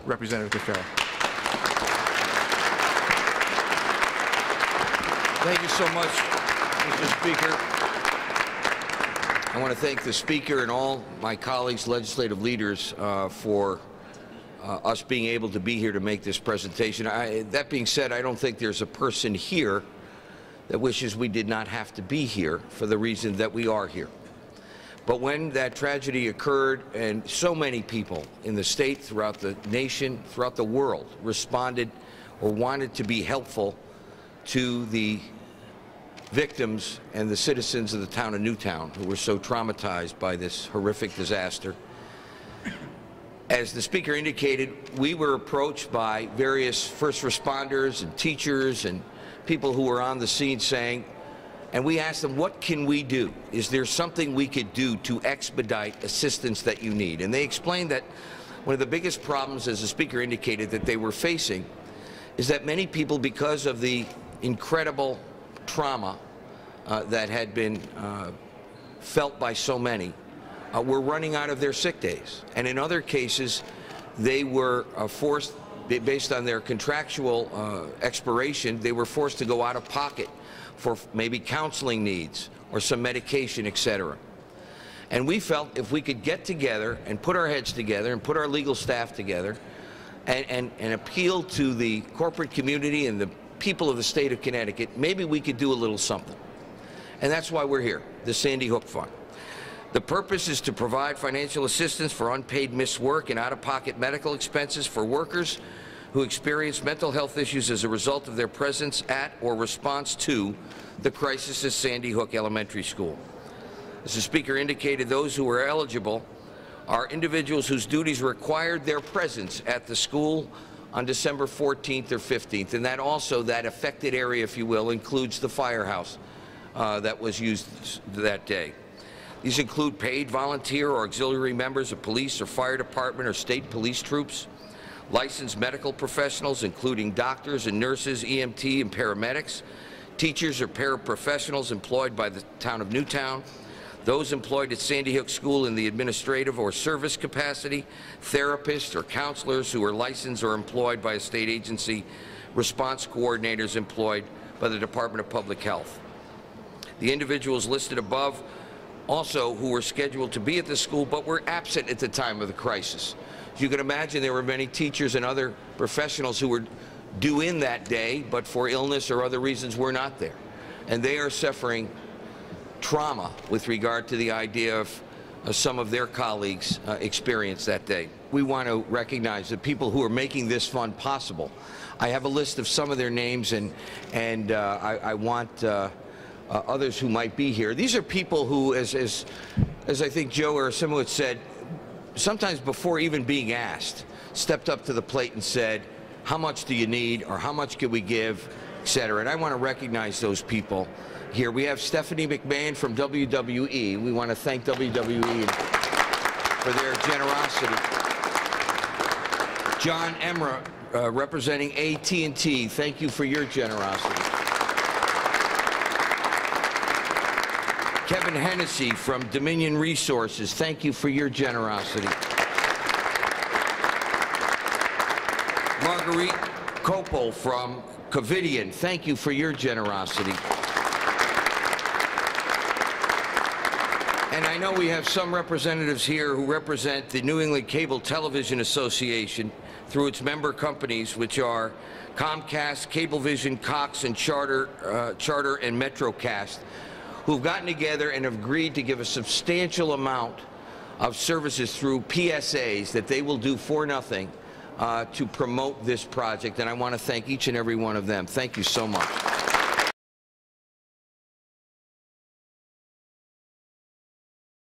Representative Cafero. Thank you so much, Mr. Speaker. I want to thank the Speaker and all my colleagues, legislative leaders, for us being able to be here to make this presentation. That being said, I don't think there's a person here that wishes we did not have to be here for the reason that we are here. But when that tragedy occurred and so many people in the state, throughout the nation, throughout the world responded or wanted to be helpful to the victims and the citizens of the town of Newtown who were so traumatized by this horrific disaster, as the Speaker indicated, we were approached by various first responders and teachers and people who were on the scene saying, and we asked them, what can we do? Is there something we could do to expedite assistance that you need? And they explained that one of the biggest problems, as the Speaker indicated, that they were facing is that many people, because of the incredible trauma that had been felt by so many, were running out of their sick days. And in other cases, they were forced, based on their contractual expiration, they were forced to go out of pocket for maybe counseling needs or some medication, etc. And we felt if we could get together and put our heads together and put our legal staff together and appeal to the corporate community and the people of the state of Connecticut, maybe we could do a little something. And that's why we're here, the Sandy Hook Fund. The purpose is to provide financial assistance for unpaid missed work and out-of-pocket medical expenses for workers who experience mental health issues as a result of their presence at or response to the crisis at Sandy Hook Elementary School. As the Speaker indicated, those who are eligible are individuals whose duties required their presence at the school on December 14th or 15th, and that also, that affected area, if you will, includes the firehouse that was used that day. These include paid volunteer or auxiliary members of police or fire department or state police troops, licensed medical professionals, including doctors and nurses, EMT and paramedics, teachers or paraprofessionals employed by the town of Newtown, those employed at Sandy Hook School in the administrative or service capacity, therapists or counselors who are licensed or employed by a state agency, response coordinators employed by the Department of Public Health. The individuals listed above also who were scheduled to be at the school but were absent at the time of the crisis. As you can imagine, there were many teachers and other professionals who were due in that day, but for illness or other reasons were not there. And they are suffering trauma with regard to the idea of some of their colleagues' experience that day. We want to recognize the people who are making this fund possible. I have a list of some of their names, and I want others who might be here. These are people who, as I think Joe or Simowitz said, sometimes before even being asked, stepped up to the plate and said, how much do you need, or how much can we give, etc. And I want to recognize those people here. We have Stephanie McMahon from WWE. We want to thank WWE for their generosity. John Emra, representing AT&T, thank you for your generosity. Kevin Hennessy from Dominion Resources, thank you for your generosity. Marguerite Copel from Covidian, thank you for your generosity. And I know we have some representatives here who represent the New England Cable Television Association through its member companies, which are Comcast, Cablevision, Cox, and Charter and MetroCast, who've gotten together and have agreed to give a substantial amount of services through PSAs that they will do for nothing to promote this project. And I want to thank each and every one of them. Thank you so much.